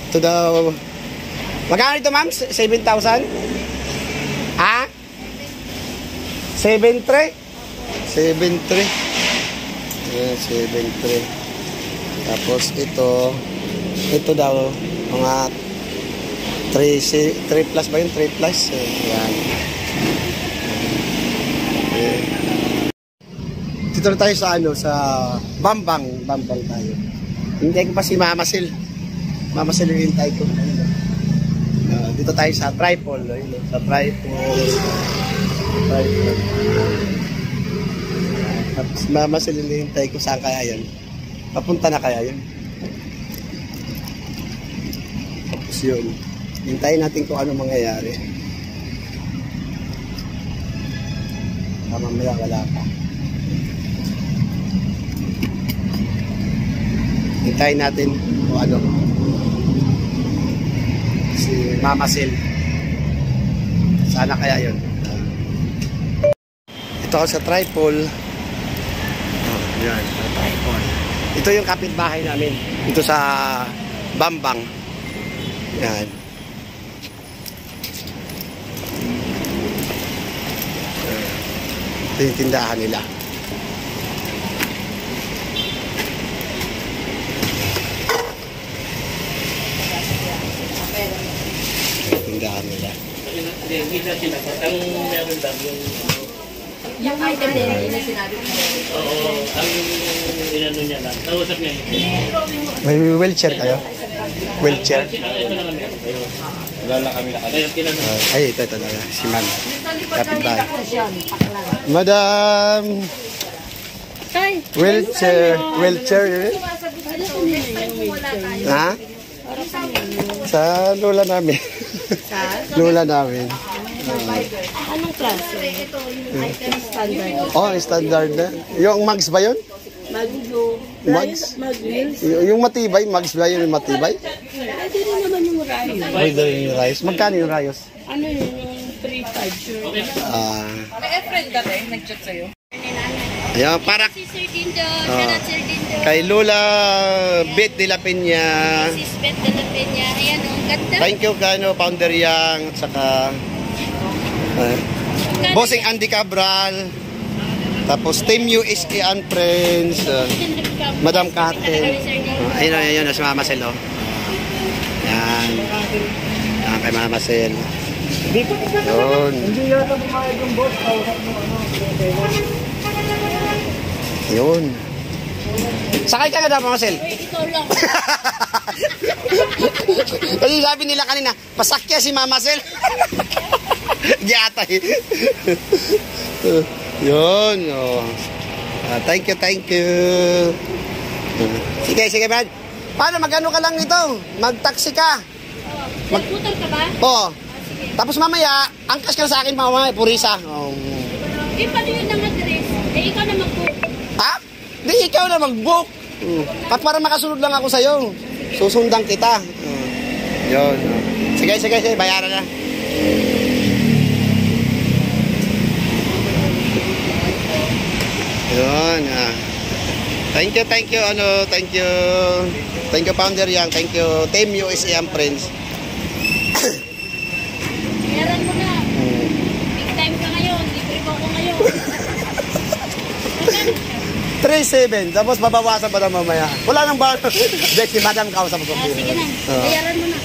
Ito daw. Magkano ito, ma'am? 7,000? Ha? 7,300? 7,300. Ayan, 7,300. Tapos ito daw, mga 3 plus ba yun? 3 plus. Ayan. Okay. Dito na tayo sa sa Bambang tayo. Hintay ko pa si Mama Sil. Mama Sil yung hintay ko. Dito tayo sa Tripol. Sa Tripol. Tapos Mama Sil yung hintay ko. Saan kaya yan? Papunta na kaya yun? Tapos yun. Hintayin natin kung ano mangyayari. Mamaya wala pa. Hintayin natin kung ano. Si Mama Sil. Sana kaya yun. Ito ako sa Tripol. Yan, sa Tripol. Ito yung kapitbahay namin. Ito sa Bambang. Yan. Ito yung tindahan nila. Tindahan nila. Yung item din na sinabi ko. Oo, ang inano niya lang. Tausap niya. May wheelchair kayo? Wheelchair? Wala lang kami nakalit. Ay, ito na. Si Ma'am. Kapitbahay. Madam! Wheelchair. Wheelchair yun? Ha? Sa lola namin. Lola namin. Anong klase? Standard. Oh, standard na. Yung mugs ba yun? Maglo. Mugs? Mag-wheels. Yung matibay, mugs ba yun yung matibay? Pwede rin naman yung rice. Pwede rin yung rice. Magkano yung rice? Ano yun? Yung 3-5 sure. May friend ka rin, nag-chat sa'yo. Ayan, para Si Sir Dindo, shout out Sir Dindo. kay Lola Bet de la Peña. Si Svet de la Peña. Ayan o, ganda. Thank you kano Founder Yang at saka Bossing Andy Cabral. Tapos Team USA and Friends. Madam Carter. Ayun, si Mama Sel. Yan. Yan kay Mama Sel. Yun. Yun. Sakay ka nga daw, Mama Sel. Ikaw lang. Kasi sabi nila kanina, pasakya si Mama Sel. Giyatay. Yun. Oh. Thank you. Sige, man. Paano, magano ka lang nito? Mag-taxi ka. Mag-scooter ka ba? Oo. Tapos mamaya, angkas ka na sa akin mamaya, purisa. Oh. Eh, paano yun ang address? Eh, ikaw na mag-book. Ha? Hindi, ikaw na mag-book. At para makasunod lang ako sa'yo. Susundan kita. Yun. Sige, bayaran na. Yun. Thank you. Thank you, Founder Yang. Thank you, Team USA and Friends. Bayaran mo na. Big time ka ngayon. Libre mo ako ngayon. 3-7. Tapos babawasan pa na mamaya. Wala nang bar. Dek, si Madam kausap ko. Sige na. Bayaran mo na.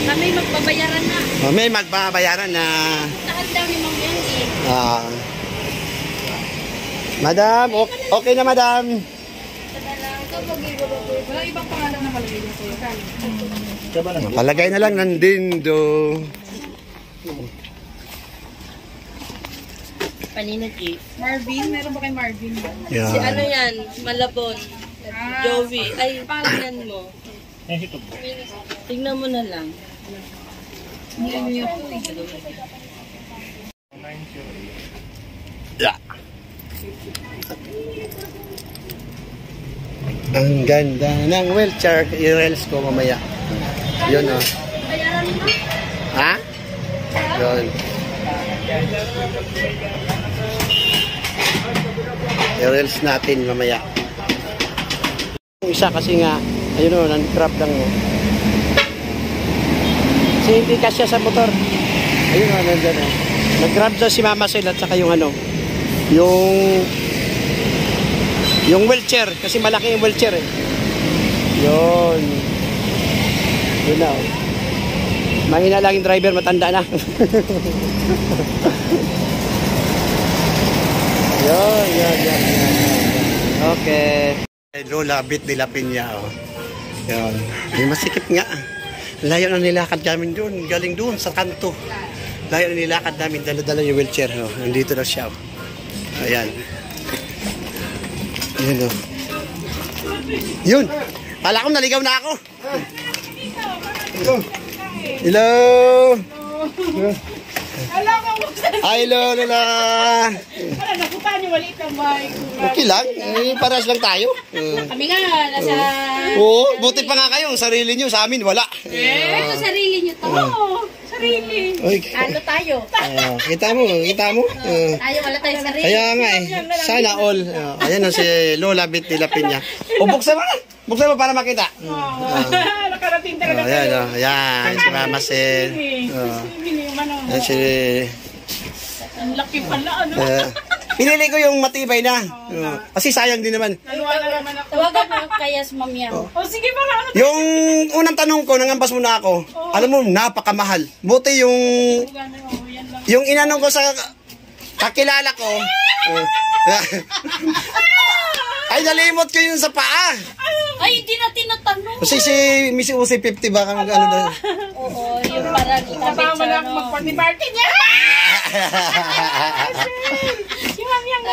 Kami magbabayaran na. May magbabayaran na. Tahan daw ni Mang Yang Madam, okay na, Madam. Wala ibang pangalan na malagay niya sa'yo. Palagay na lang ng Dindo. Paninagi. Marvin, meron ba kay Marvin? Yeah. Si ano yan? Malabon. Joey. Ay, pangalan mo. Tingnan mo na lang. Yeah. Ang ganda ng wheelchair. I-rails ko mamaya. Yun, oh. Bayaran mo na. Ha? Yun. I-rails natin mamaya. Yung isa kasi nga, ayun o, nan-crop lang mo. Kasi hindi kasya sa motor. Ayun o, nandyan o. Nag-grab daw si Mama Sel at saka yung ano, yung wheelchair. Kasi malaki yung wheelchair eh. Yun. Yun na o. Mahina lang yung driver, matanda na. Yun. Okay. Lola, bit nila pinya o. Yun. Ay, masikip nga. Layo na nilakad namin doon. Galing doon sa kanto. Layo na nilakad namin. Dala-dala yung wheelchair. Oh. Nandito na siya. Oh. Ayan. Ayan o. Oh. Yun. Kala ko naligaw na ako. Hello. Ay, Lola. Wala, nakuha niyo, walit ang bahay ko. Okay lang. Paras lang tayo. Kami nga, nasa... Oo, buti pa nga kayo. Sarili nyo, sa amin, wala. Ito sarili nyo to. Oo, sarili. Uy, Ano tayo? kita mo. Tayo, wala tayong sarili. Kaya nga eh. Sana all. Ayan na si Lola Bit nila Pinya. O, buksan mo. Buksan mo para makita. Nakarating talaga Ayan, ayan. Si Mama Sel. Ayan si... Ang laki pala, ano? Pinili ko yung matibay na. Kasi sayang din naman. Naluwala naman ako. Tawagan mo kaya sa mamya. O sige, para ano? Yung unang tanong ko, nangambas muna ako. Alam mo, napakamahal. Buti yung inanong ko sa kakilala ko. Ay, nalimot ko yun sa paa. Ay, hindi na tinatanong. Kasi si Miss Uzi 50 ba kang ano na? Oo, yung parang itabit Kasama sa na ano. ako mag-party niya.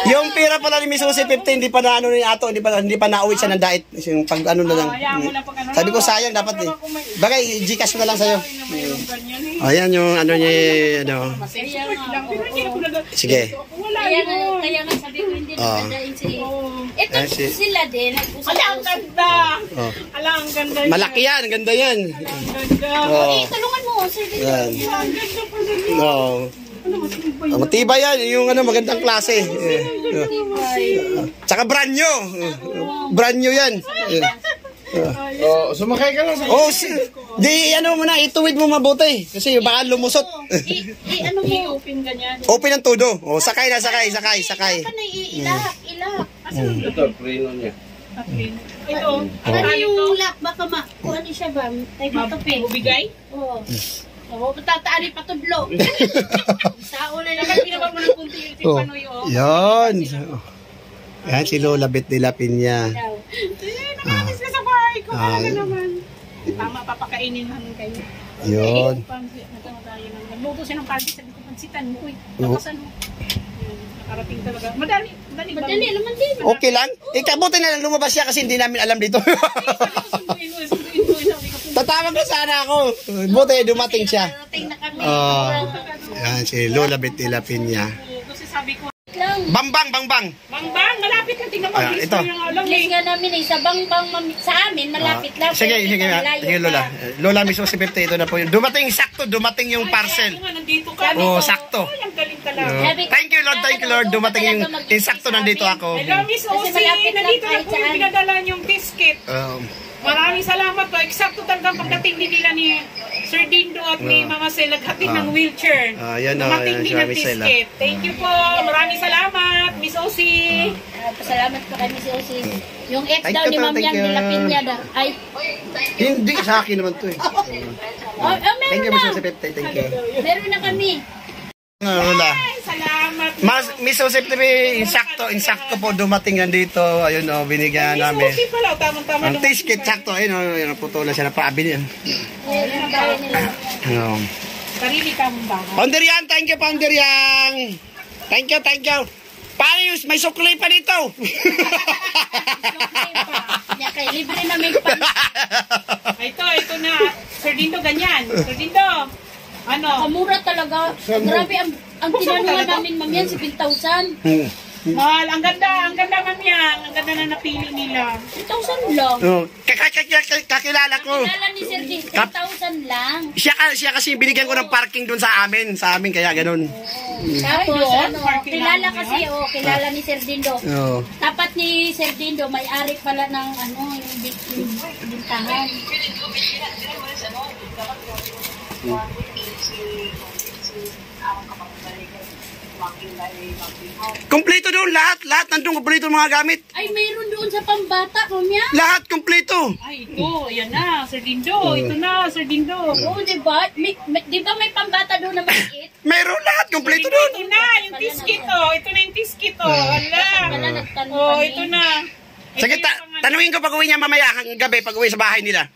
Yung pira pala ni Miss Uzi 50 hindi pa na ano ni Ato, hindi pa nauwi siya ng diet. Yung pag ano na lang. Sabi ko sayang dapat eh. Bagay, Gcash ko na lang sa'yo. Ayan yung ano niya, ano. Sige. Kaya nga sabi ko hindi nagdandain si... Ito sila din. Ala, ang ganda. Ala, ang ganda. Malaki yan, ganda yan. Ang ganda. Tulungan mo. Sige. Yan. Ang ganda pa rin. No. Matibay yan, yung ano, magandang klase. Tsaka brand new. Brand new yan. Sumakay ka lang sa... Di ano mo na, ituwid mo mabuti. Kasi baka lumusot. Ano mo? Open ganyan. Open ang todo. Sakay na, sakay. Ano ilak. Ito, preno niya. Ito. Ano yung lock? Baka kung ano siya ba? Tayo matupi. Bigay? Oo. Oo, patataani patudlo. Sao na Dapat naman pinabag mo ng kunti yung si Panoy. Yan. Yan si Lola Bit nila Pinya. Nakamis ka sa bahay ko. Talaga naman. Tama, papakainin namin kayo. Yun. Nagluto siya ng pansit. Sabi ko, pansitan mo. Uy, nakasan mo. Nakarating talaga. Madali naman din. Okay lang? Ikabuti na lang lumabas siya kasi hindi namin alam dito. Sunduin mo. Tatawag ko sana ako. Buti dumating siya. Dating na kami. Yan si Lola Bit nila Pinya. Kasi sabi ko, Bambang. Mangbang, malapit na. Tingnan mo. Ito. Place nga namin sa Bangbang sa amin, malapit lang. Sige Lola. Lola Miss Uzi 50 ito na po yun. Dumating yung parcel. Nandito ka. Sakto. Ang galing talaga. Thank you Lord. Dumating yung sakto nandito ako. Hello, Miss Osi. Nandito na po yung pinadala yung biscuit. Maraming salamat po. Eksakto talaga pagdating din nila ni Sir Dindo at ni Mama Sel naghatid ng wheelchair. Dumating din ang biscuit. Thank you po. Maraming salamat, Miss Osi. Pasalamat po kay Miss Osi. Yung ex daw ni Ma'am Yang nilapin niya daw. Ay, Hindi, sa akin naman to eh. Thank you Miss Uzi 50. Thank you. meron na kami. Lola. Salamat. Miss Uzi 50, insakto po dumating nandito. Ayun binigyan namin. Miss Osi pala. Tamang-tama Ang ticket, sakto. Ayun putulan siya na paabili yan. Sarili kang ba? Pounder yan, thank you, Pounder yan. Thank you. Parius, may sukli pa dito. Kay libre na may pang. Ito na. Sir Dindo, ganyan. Sir Dindo. Ano? Kamura talaga. Grabe ang tinanuhan namin, Ma'am Yan, 7,000. Mahal. Ang ganda, Ma'am Yang. Ang ganda na napili nila. 7,000 lang. Kakilala ko. Kilala ni Sir D, 10,000 lang. Siya kasi binigyan ko ng parking doon sa amin kaya ganun. Tapos, kilala kasi, kilala ni Sir Dindo. Oo. Tapat ni Sir Dindo, may-ari pala ng yung bintahan. Kompleto doon, lahat nandun kompleto ng mga gamit. Ay, mayroon doon sa pambata, Mamya. Lahat kompleto. Ay, ito. Yan na, Sir Dindo. Ito na, Sir Dindo. Oo, diba? Diba may pambata doon na maliit? Meron lahat kompleto doon. Ito na, yung tiskit, oh. Ito na yung tiskit, oh. Wala. Wala, nagtanong Oh, kami. ito na. Sige, tanungin ko pag uwi niya mamaya, gabi, pag uwi sa bahay nila.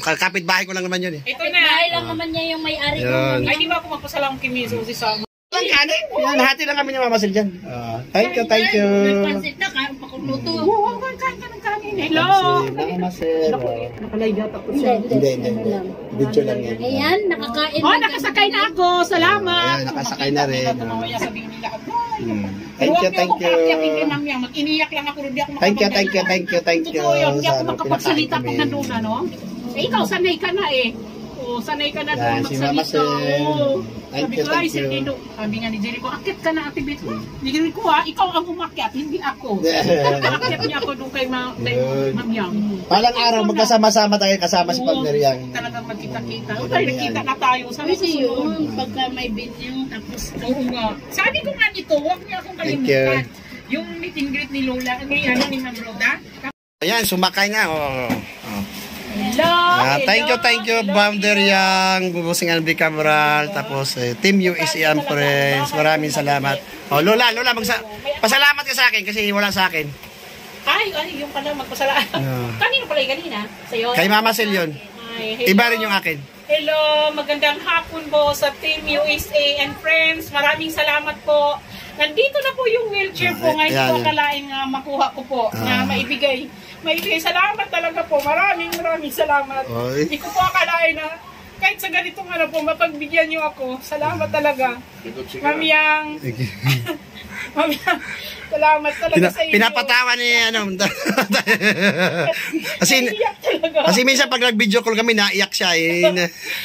Kapit bahay ko lang naman yun eh. Ito na. Bahay lang naman niya yung may-ari Yun. doon. Ay, di ba ako magpasalang kay Miss Susie Sama? Lang kanin. Yan, hati lang kami ni Mama Sil dyan. Thank you, thank you. Nagpansit na, kaya pakuluto. Oo, kain ka ng kanin. Hello. Mama Sil. Nakalay data ko. Hindi. Video lang yan. Ayan, nakakain. Oh, nakasakay na ako. Salamat. Ayan, nakasakay na rin. Mamaya sabihin nila. Thank you, thank you. Mag-iniyak lang ako. Hindi ako Thank you. Totoo yun. Hindi ako Sa makapagsalita pinakain pag kami. nandun, ano? Eh, ikaw, sanay ka na eh. Oo, sanay ka na Yan, doon si Mama magsalita. Sil. Oo. Thank Sabi you, ko, ay, thank Sir you. Dindo. Sabi nga ni Jerry ko, akit ka na, Ate Beth. Hindi ko ikaw ang umakyat, hindi ako. Akit niya ako doon kay Yun. Ma'am Yang. Palang araw, magkasama-sama tayo kasama si Pag Meriang. Talagang magkita-kita. O tayo, nagkita na tayo. Sabi ko, Kasi yun, pagka may video, tapos oo nga. Sabi ko nga nito, huwag niya akong Thank kalimutan. Yung meet and greet ni Lola, ni Ma'am Roda. Ayan, sumakay na. Hello! Thank you, Boundary Yang, Bubusing Albi Cabral, tapos Team USA and Friends. Maraming salamat. Lola, pasalamat ka sa akin kasi wala sa akin. Ay, yung pala magpasalamat. Kanino pala yung kanina? Sa'yo? Kay Mama Sil yun. Ay, hello. Iba rin yung akin. Hello, magandang hapon po sa Team USA and Friends. Maraming salamat po. Nandito na po yung wheelchair po. Ngayon Ayan, po yan. akalain makuha ko po na maibigay. Salamat talaga po. Maraming salamat. Oy. Hindi ko po akalain na kahit sa ganitong ano po, mapagbigyan niyo ako. Salamat talaga. Ma'am Yang. Ma'am Yang, salamat talaga sa inyo. Pinapatawa ni kasi Naiyak talaga. kasi minsan pag nag-video call kami naiyak siya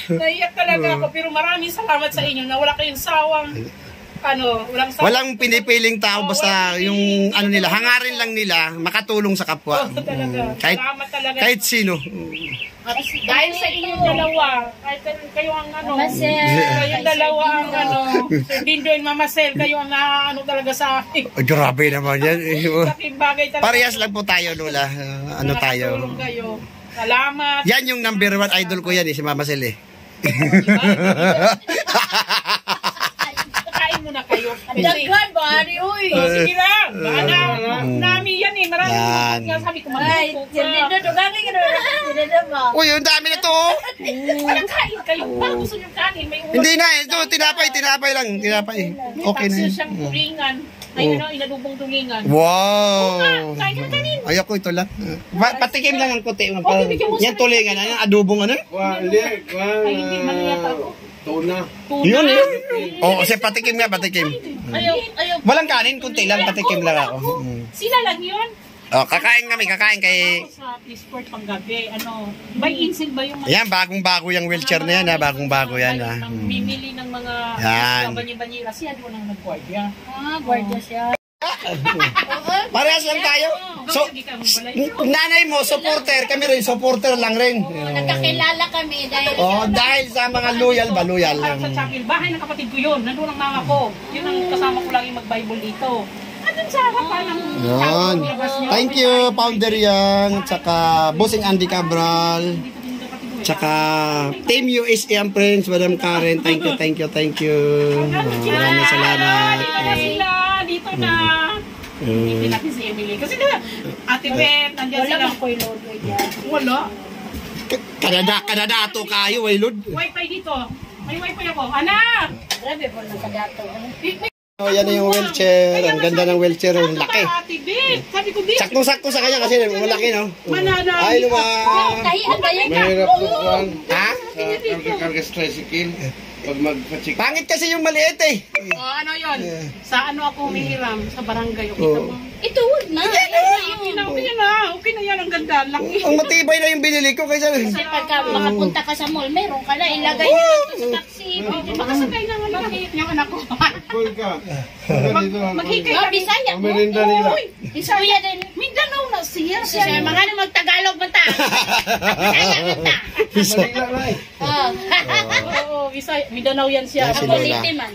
Naiyak talaga ako. Pero maraming salamat sa inyo na wala kayong sawang walang sawang. Walang pinipiling tao basta yung ano nila, hangarin lang nila makatulong sa kapwa. Talaga. Kahit Salamat talaga. kahit sino. Dahil sa inyong dalawa, kahit kayo ang kayong dalawa ang Sir Dindo and Mama Sil, kayo ang talaga sa akin. Ay, grabe naman yan. Laking bagay talaga. Parehas lang po tayo, Lola. Ano tayo? Nakatulong kayo. Salamat. Yan yung number 1 idol ko yan si Mama Sil eh. Kain muna kayo. daghan ba, Ari, uy. Sige lang. Nami yan eh. Marami. Yan. Sabi ko, Ay, magluto Dito, dugani ka na. Dito ba? Uy, ang dami na to. Walang kain kayo. Baka gusto nyo kanin. May ulam. Hindi na, ito tinapay lang, tinapay. Okay na May yun. siyang tulingan. Ay, inadubong tulingan. Wow. Kain ka kanin. Ayoko ito lang. Patikim lang ang konti. Yan tulingan, yan adobong ano? Ay, hindi man yata ako. Tuna. Yun eh. Oo, kasi patikim nga, patikim. Ayaw. Walang kanin, kunti lang, patikim lang ako. Sila lang yun. Oh, kakain kay... Ako sa Sport panggabi, by Insil ba yung Ayan, bagong-bago yung wheelchair na yan, ha? Bagong-bago yan, ha? Mimili ng mga Yan. banyi-banyira. Siya doon ang nag-guardia. Gwardiya siya. Parehas lang tayo. So, nanay mo, supporter, kami rin, supporter lang rin. Nagkakilala kami dahil Oh, dahil sa mga loyal ba, loyal lang. Sa Chapel, bahay ng kapatid ko yun. Nandun ang mama ko. Yun ang kasama ko lagi mag-Bible dito. Nandun sa harapan ng Yan. Thank you, Founder Yang, tsaka Bossing Andy Cabral, tsaka Team USA and Friends, Madam Karen. Thank you. Maraming salamat. Dito na sila. Dito na. Hindi natin si Emily. Kasi na, Ate Beth, nandiyan sila. Wala. Kanada to kayo, ay Lord. Wi-Fi dito. May Wi-Fi ako. Anak! grabe po nagkadato. Oh, yan na yung wheelchair. Ang ganda ng wheelchair. Ang laki. Ate Beth. Sabi ko, Beth. Sakto-sakto sa kanya kasi malaki, no? Manana. Ay, luma. Tahian ba yan? Mahirap po kuhan. Ha? Karga tricycle. Pag magpa-check. Pangit kasi yung maliit eh. Ano yun? Sa ano ako humihiram? Sa barangay. Kita mo? Ito, wag na. Okay na yan. Ang ganda. Laki. Ang matibay na yung binili ko kaysa. Kasi pagka makapunta ka sa mall, meron ka na. Ilagay na ito sa taxi. Makasakay na nga lang. Yung anak ko. Full ka. Maghikay Oh, kami. Bisaya. Merinda nila. Bisaya din. Mindanao na siya. Siya, mga ano magtagalog ba ta? Bisaya ba ta? Manila na eh. Oh. Mindanao yan siya. Yan si Ako Lola. litiman.